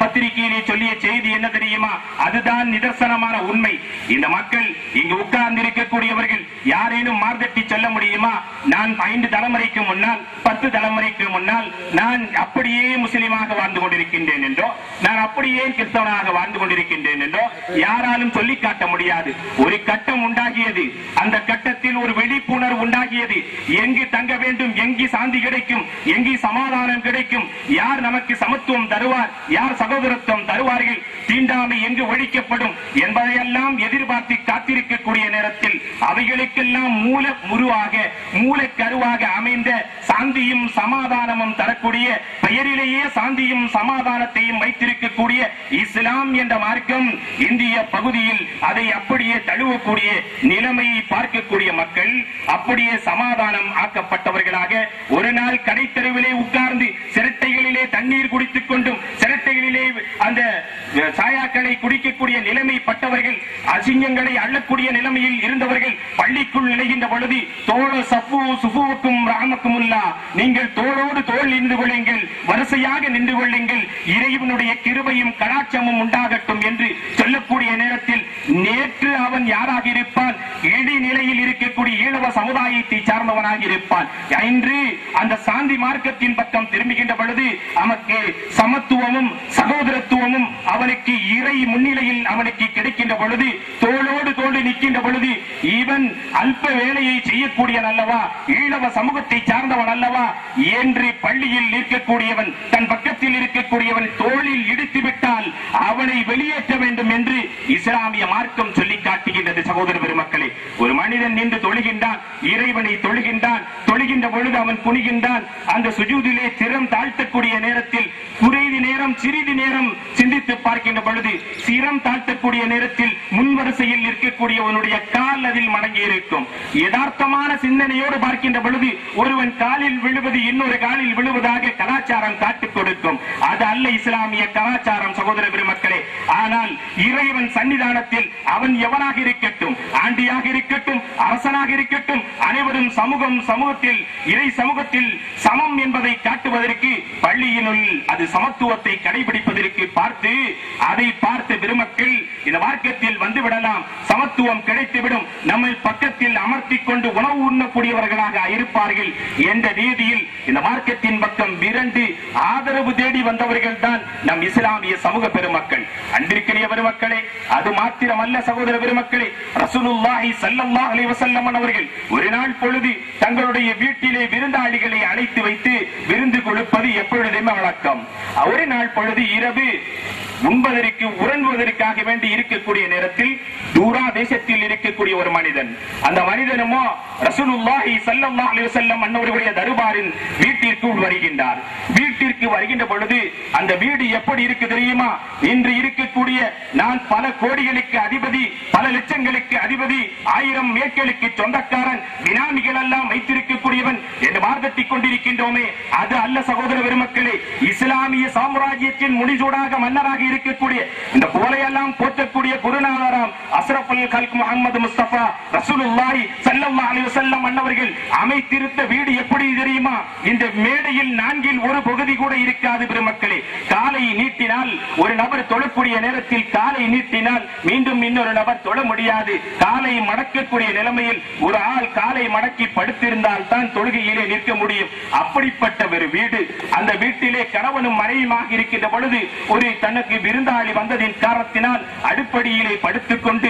S7: பத்திரிகையிலே சொல்லிய செய்தி என்ன தெரியுமா? அதுதான் நிதர்சனமான உண்மை. இந்த மக்கள் இங்கு உட்கார்ந்து இருக்கக்கூடியவர்கள் யாரேனும் மார்தட்டி சொல்ல முடியுமா? நான் 5 தலைமுறைக்கு முன்னால் 10 தலைமுறைக்கு முன்னால் நான் அப்படியே முஸ்லிமாக வாழ்ந்து கொண்டிருக்கின்றேன் என்றோ நான் அப்படியே கிறிஸ்தவனாக வாழ்ந்து கொண்டிருக்கின்றேன் என்றோ யாராலும் சொல்லி காட்ட முடியாது. ஒரு கட்டம் உண்டாகியது, அந்த கட்டத்தில் ஒரு விழிப்புணர்வு உண்டாகியது. எங்கு தங்க வேண்டும், எங்கு சாந்தி கிடைக்கும், எங்கு சமாதானம் கிடைக்கும், யார் நமக்கு சமத்துவம் தருவார், யார் சகோதரத்துவம் தருவார்கள், தீண்டாமை எங்கு ஒழிக்கப்படும் என்பதையெல்லாம் எதிர்பார்த்து காத்திருக்கக்கூடிய நேரத்தில் அவைகளுக்கெல்லாம் மூலக்கருவாக அமைந்த சாந்தியும் சமாதானமும் தரக்கூடிய பெயரிலேயே சாந்தியும் சமாதானத்தையும் வைத்திருக்கக்கூடிய இஸ்லாம் என்ற மார்க்கம் இந்திய பகுதியில் அதை அப்படியே தழுவக்கூடிய நிலைமையை பார்க்கக்கூடிய மக்கள் அப்படியே சமாதானம் ஆக்கப்பட்டவர்களாக ஒரு நாள் கடைத்தெருவிலே உட்கார்ந்து சிரட்டைகளிலே தண்ணீர் குடித்துக் கொண்டும் சிரட்டைகளிலே அந்த சாயாக்களை குடிக்கக்கூடிய நிலைமை பட்டவர்கள், அசிங்கங்களை அள்ளக்கூடிய நிலைமையில் இருந்தவர்கள் பள்ளிக்குள் நிலைகின்ற பொழுது தோழ சஃபு சுஃபுவுக்கும் ரஹமக்குமுல்லா, நீங்கள் தோளோடு தோள் நின்று கொள்ளுங்கள், வரிசையாக நின்று கொள்ளுங்கள், இறைவனுடைய கிருபையும் கடாட்சமும் உண்டாகட்டும் என்று சொல்லக்கூடிய நேரத்தில் நேற்று அவன் யாராக இருப்பான்? இடி நிலையில் இருக்கக்கூடிய ஈழவ சமுதாயத்தை சார்ந்தவனாக இருப்பான். இன்று அந்த சாந்தி மார்க்கத்தின் பக்கம் திரும்புகின்ற பொழுது அவனுக்கு சமத்துவமும் சகோதரத்துவமும் அவனுக்கு இறை முன்னிலையில் அவனுக்கு கிடைக்கின்ற பொழுது, தோளோடு தோடு நிற்கின்ற பொழுது, இவன் அல்ப வேலையை செய்யக்கூடியவன் அல்லவா, ஈழவ சமூகத்தை சார்ந்தவன் அல்லவா என்று பள்ளியில் நிற்கக்கூடியவன் தன் பக்கத்தில் இருக்கக்கூடியவன் தோளில் இடித்து விட்டால் அவனை வெளியேற்ற வேண்டும் என்று இஸ்லாமிய மார்க்கம் சொல்லி காட்டுகின்றது. சகோதர பெருமக்களே, ஒரு மனிதன் நின்று தொழுகின்றான், இறைவனை தொழுகின்றான், தொழுகின்ற பொழுது அவன் குனிகின்றான், அந்த சுஜூதிலே திறம் தாழ்த்தக்கூடிய நேரத்தில் குறைதி நேரம் சிறிது நேரம் சிந்தித்து பார்க்கின்ற பொழுது சிரம் தாழ்த்தக்கூடிய நேரத்தில் முன்வரிசையில் இருக்கக்கூடியவனுடைய கால் அதில் மடங்கி இருக்கும். யதார்த்தமான சிந்தனையோடு பார்க்கின்ற பொழுது ஒருவன் காலில் விழுவது இன்னொரு காலில் விழுவதாக கலாச்சாரம் காட்டிக் கொடுக்கும். அது அல்ல இஸ்லாமிய கலாச்சாரம் சகோதர பெருமக்களே. ஆனால் இறைவன் சன்னிதானத்தில் அவன் எவனாக இருக்கட்டும், ஆண்டியாக இருக்கட்டும், அரசனாக இருக்கட்டும், அனைவரும் சமூகத்தில் இறை சமூகத்தில் சமம் என்பதை காட்டுவதற்கு பள்ளியினுள் அது சமத்துவத்தை கடைபிடிப்பதற்கு அதை பார்த்து பெருமக்கள் இந்த மார்க்கத்தில் வந்துவிடலாம், சமத்துவம் கிடைத்துவிடும், நம்மை பக்கத்தில் அமர்த்திக் கொண்டு உணவு உண்ணக்கூடியவர்களாக இருப்பார்கள் என்ற ரீதியில் இந்த மார்க்கத்தின் பக்கம் விரண்டு ஆதரவு தேடி வந்தவர்கள் தான் நம் இஸ்லாமிய சமூக பெருமக்கள். அன்பிற்குரிய பெருமக்களே, அது மாத்திரமல்ல சகோதர பெருமக்களே, ரசூலுல்லாஹி ஸல்லல்லாஹு அலைஹி வஸல்லம் அவர்கள் ஒரு நாள் பொழுது தங்களுடைய வீட்டிலே விருந்தாளிகளை அழைத்து வைத்து விருந்து கொடுப்பது எப்பொழுதுமே வழக்கம். ஒரு நாள் பொழுது இரவு உண்பதற்கு உறங்குவதற்காக வேண்டி இருக்கக்கூடிய நேரத்தில் தூரா தேசத்தில் இருக்கக்கூடிய ஒரு மனிதன், அந்த மனிதனுமோ ரசூலுல்லாஹி ஸல்லல்லாஹு அலைஹி வஸல்லம் அன்னவர்களுடைய தர்பாரின் வீட்டிற்கு வருகின்றார். வீட்டிற்கு வருகின்ற பொழுது அந்த வீடு எப்படி இருக்கு தெரியுமா? இன்று இருக்கக்கூடிய நான் பல கோடிகளுக்கு அதிபதி, பல லட்சங்களுக்கு அதிபதி, 1000 ஏக்கருக்கு சொந்தக்காரன், பினாமிகள் எல்லாம் வைத்திருக்கக்கூடியவன் என்று வார்த்தட்டிக் கொண்டிருக்கின்றோமே, அது அல்ல சகோதர பெருமக்களே. இஸ்லாமிய சாம்ராஜ்யத்தின் முடிசூடாக மன்னராக இருக்கக்கூடிய இந்த போலையெல்லாம் போற்றக்கூடிய குருநாதராம் அஸ்ரஃபுல் கல்க் முஹம்மது முஸ்தபா ரசூலுல்லாஹி ஸல்லல்லாஹு அலைஹி வஸல்லம் அன்னவர்கள் அமைத்திருந்த வீடு எப்படி தெரியுமா? இந்த மேடையில் 4 பகுதி கூட இருக்காது பெருமக்களே. காலை நீட்டினால் ஒரு நபர் தொழக்கூடிய நேரத்தில் காலை நீட்டினால் மீண்டும் இன்னொரு நபர் தொழ முடியாது. காலை மடக்கக்கூடிய நிலைமையில் ஒரு ஆள் காலை மடக்கி படுத்திருந்தால் தான் தொழுகையிலே நிற்க முடியும். அப்படிப்பட்ட ஒரு வீடு. அந்த வீட்டிலே கணவனும் மனைவியுமாக இருக்கின்ற பொழுது ஒரு தனக்கு விருந்தாளி வந்ததின் காரணத்தினால் அடுப்படியிலே படுத்துக் கொண்டு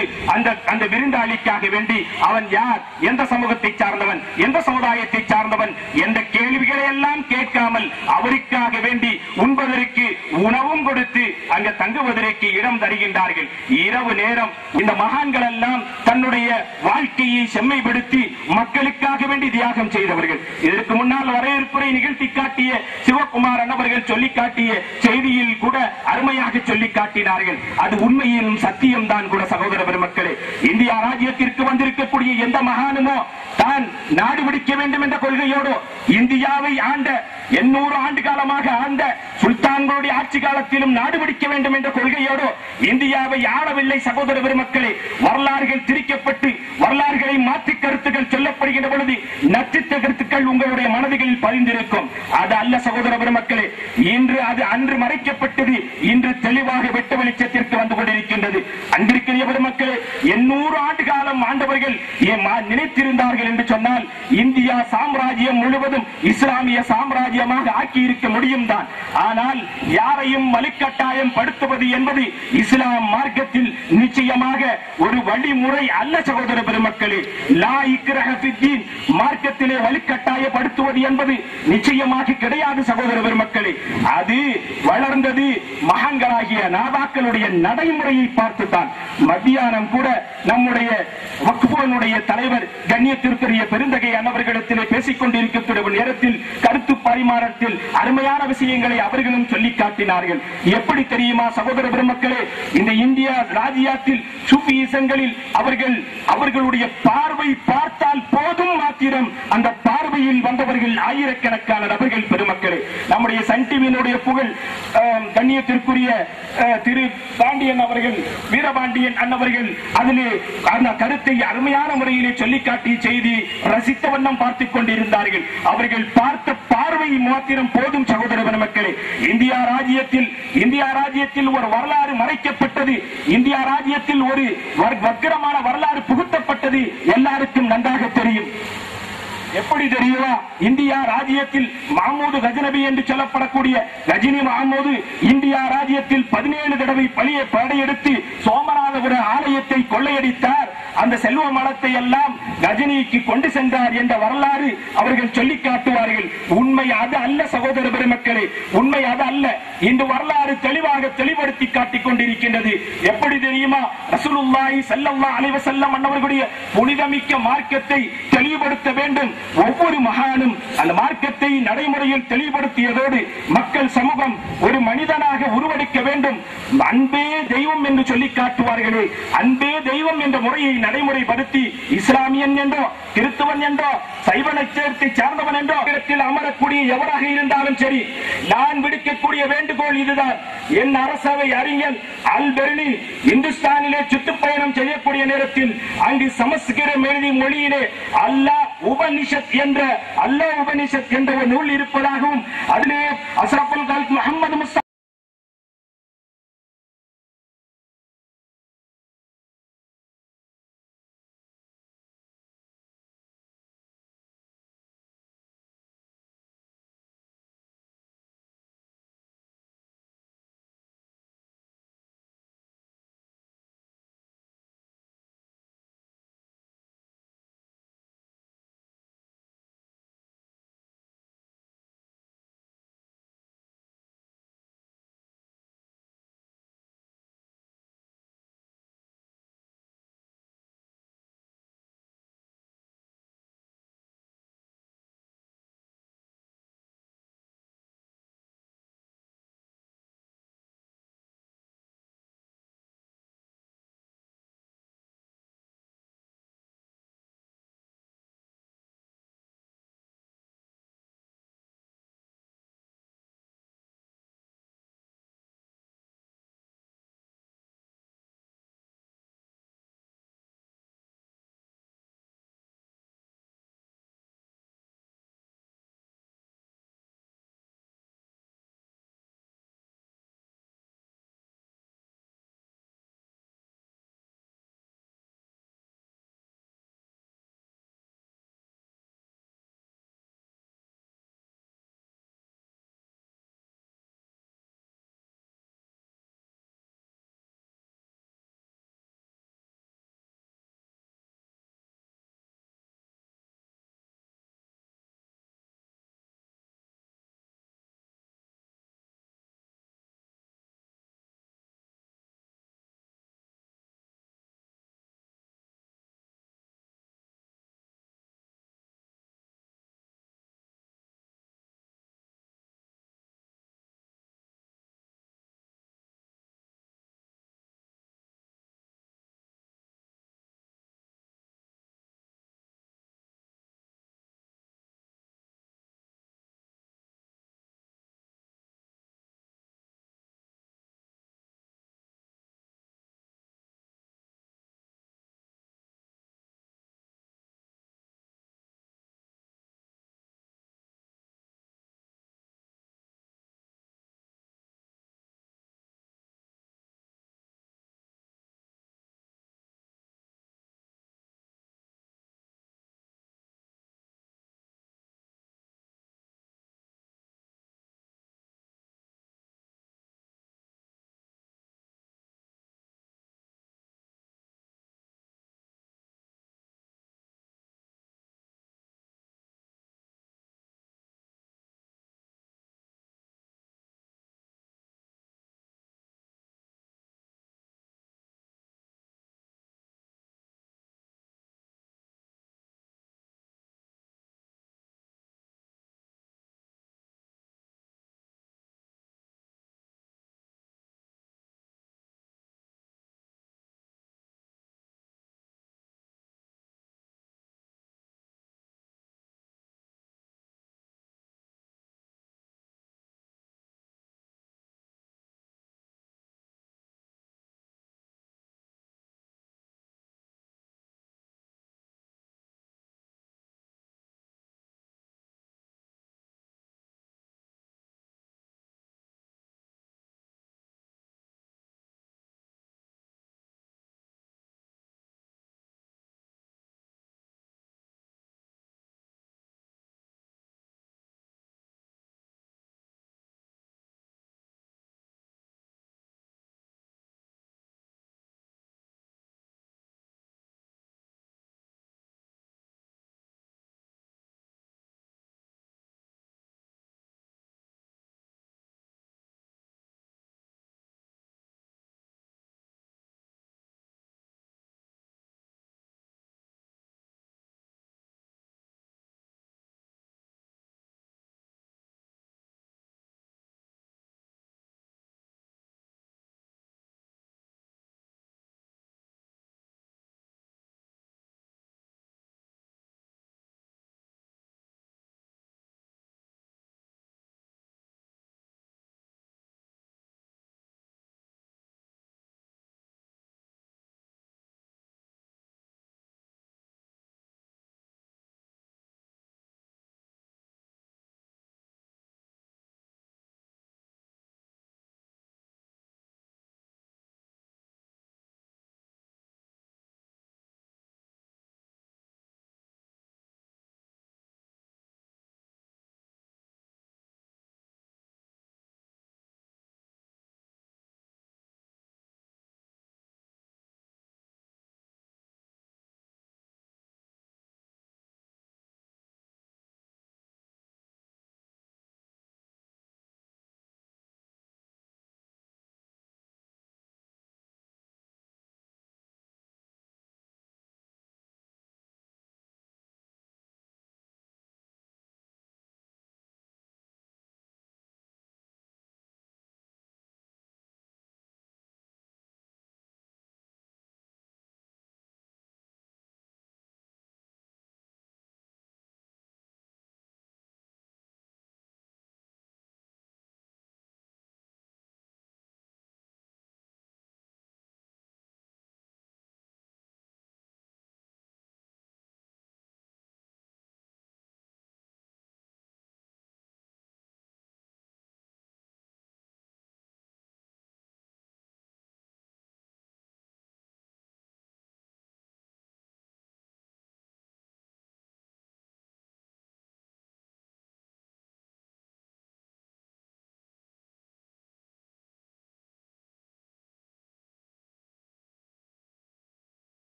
S7: அந்த விருந்தாளிக்காக வேண்டி அவன் யார், எந்த சமூகத்தை சார்ந்தவன், எந்த சமுதாயத்தை சார்ந்தவன் என்ற கேள்விகளை எல்லாம் கேட்காமல் அவருக்காக வேண்டி உண்பதற்கு உணவும் கொடுத்து அங்க தங்குவதற்கு இடம் தருகின்றார்கள். இரவு நேரம் இந்த மகான்கள் எல்லாம் தன்னுடைய வாழ்க்கையை செம்மைப்படுத்தி மக்களுக்காக வேண்டி தியாகம் செய்தவர்கள். இதற்கு முன்னால் வரவேற்புரை நிகழ்த்தி காட்டிய சிவகுமார் அவர்கள் சொல்லி காட்டிய செய்தியில் கூட அருமையாக சொல்லி காட்டினார்கள். அது உண்மையிலும் சத்தியம் தான் கூட சகோதர பெருமக்களே. இந்தியா ராஜ்யத்திற்கு வந்திருக்கக்கூடிய எந்த மகானுமோ தான் நாடு பிடிக்க வேண்டும் என்ற கொள்கையோடு இந்தியாவை ஆண்ட 800 ஆண்டு காலமாக ஆண்ட சுல்தான்களுடைய ஆட்சி காலத்திலும் நாடு பிடிக்க வேண்டும் என்ற கொள்கையோடு இந்தியாவை ஆளவில்லை சகோதர பெருமக்களே. வரலாறுகள் திரிக்கப்பட்டு வரலாறுகளை மாற்றி கருத்துக்கள் சொல்லப்படுகின்ற பொழுது நட்சத்திர கருத்துக்கள் உங்களுடைய மனதில் பதிந்திருக்கும். அது அல்ல சகோதர பெருமக்களே. இன்று அது அன்று மறைக்கப்பட்டது, இன்று தெளிவாக வெட்ட வெளிச்சத்திற்கு வந்து கொண்டிருக்கின்றது. அன்பிற்குரிய பெருமக்களே, 800 ஆண்டு காலம் ஆண்டவர்கள் நினைத்திருந்தார்கள் என்று சொன்னால் இந்தியா சாம்ராஜ்யம் முழுவதும் இஸ்லாமிய சாம்ராஜ்யமாக ஆக்கி இருக்க முடியும் தான். ஆனால் யாரையும் வலுக்கட்டாயம் படுத்துவது என்பது இஸ்லாம் மார்க்கத்தில் நிச்சயமாக ஒரு வழிமுறை அல்ல சகோதர பெருமக்களே. லா இக்ரஹ ஃபித்தீன், மார்க்கத்திலே வலுக்கட்டாயப்படுத்துவது என்பது நிச்சயமாக கிடையாது சகோதர பெருமக்களே. அது வளர்ந்தது மகான்களாகிய நாதாக்களுடைய நடைமுறையை பார்த்துத்தான். மத்தியானம் கூட நம்முடைய வக்ஃபுடைய தலைவர் கண்ணியத்திற்குரிய பெருந்தகை அன்னவர்களிடத்திலே பேசிக் கொண்டிருக்கக்கூடிய நேரத்தில் கருத்து பரிமாறத்தில் அருமையான விஷயங்களை அவர்களும் சொல்லி காட்டினார்கள். எப்படி தெரியுமா சகோதர பெருமக்களே, இந்த இந்தியா ராஜ்யத்தில் சூஃபியிசங்களில் அவர்களுடைய பார்வை பார்த்தால் போதும் மாத்திரம் அந்த பார்வையில் வந்தவர்கள் ஆயிரக்கணக்கான நபர்கள் பெருமக்களே.
S8: நம்முடைய சன் டிவியினுடைய புகழ் கண்ணியத்திற்குரிய திரு பாண்டியன் அவர்கள், வீரபாண்டியன் அண்ணவர்கள் அதிலே அந்த கருத்தை அருமையான முறையிலே சொல்லிக்காட்டிய செய்தி ரசித்த வண்ணம் பார்த்துக் கொண்டிருந்தார்கள். அவர்கள் பார்த்த பார்வை மாத்திரம் போதும் சகோதர மக்களே. இந்தியா ராஜ்யத்தில் ஒரு வரலாறு மறைக்கப்பட்டது, இந்தியா ராஜ்யத்தில் ஒரு வக்கிரமான வரலாறு புகுத்தப்பட்டது எல்லாருக்கும் நன்றாக தெரியும். எப்படி தெரியுமா? இந்தியா ராஜ்யத்தில் மஹமூது கஜனபி என்று சொல்லப்படக்கூடிய கஜினி மஹமூது இந்தியா ராஜ்யத்தில் 17 தடவை படையெடுத்து சோமநாதபுர ஆலயத்தை கொள்ளையடித்தார். அந்த செல்வ மலத்தை எல்லாம் கஜினிக்கு கொண்டு சென்றார் என்ற வரலாறு அவர்கள் சொல்லி காட்டுவார்கள். உண்மை அது அல்ல சகோதர பெருமக்களே, உண்மை அது அல்ல. இந்த வரலாறு தெளிவாக தெளிவுபடுத்தி காட்டிக் கொண்டிருக்கின்றது. எப்படி தெரியுமா? ரசூலுல்லாஹி ஸல்லல்லாஹு அலைஹி வஸல்லம் அன்னவர்களுடைய புனிதமிக்க மார்க்கத்தை தெளிவுபடுத்த வேண்டும். ஒவ்வொரு மகானும் அந்த மார்க்கத்தை நடைமுறையில் தெளிவுபடுத்தியதோடு மக்கள் சமூகம் ஒரு மனிதனாக உருவெடுக்க வேண்டும். அன்பே தெய்வம் என்று சொல்லி காட்டுவார்களே, அன்பே தெய்வம் என்ற முறையை நடைமுறைப்படுத்தி இஸ்லாமியன் என்றோ கிறிஸ்தவன் என்றோ சைவ நட்சத்திரத்தை சார்ந்தவன் என்றோ இடத்தில் அமரக்கூடிய எவராக இருந்தாலும் சரி, நான் விடுக்கக்கூடிய வேண்டுகோள் இதுதான். என் அரசவை அறிஞர் அல்பெர்னி இந்துஸ்தானிலே சுற்றுப்பயணம் செய்யக்கூடிய நேரத்தில் அங்கு சமஸ்கிருத எழுதி மொழியிலே அல்லாஹ் உபனிஷத் என்ற ஒரு நூல் இருப்பதாகவும் அதிலே அஸ்ரஃபுல் கல்க் முஹம்மது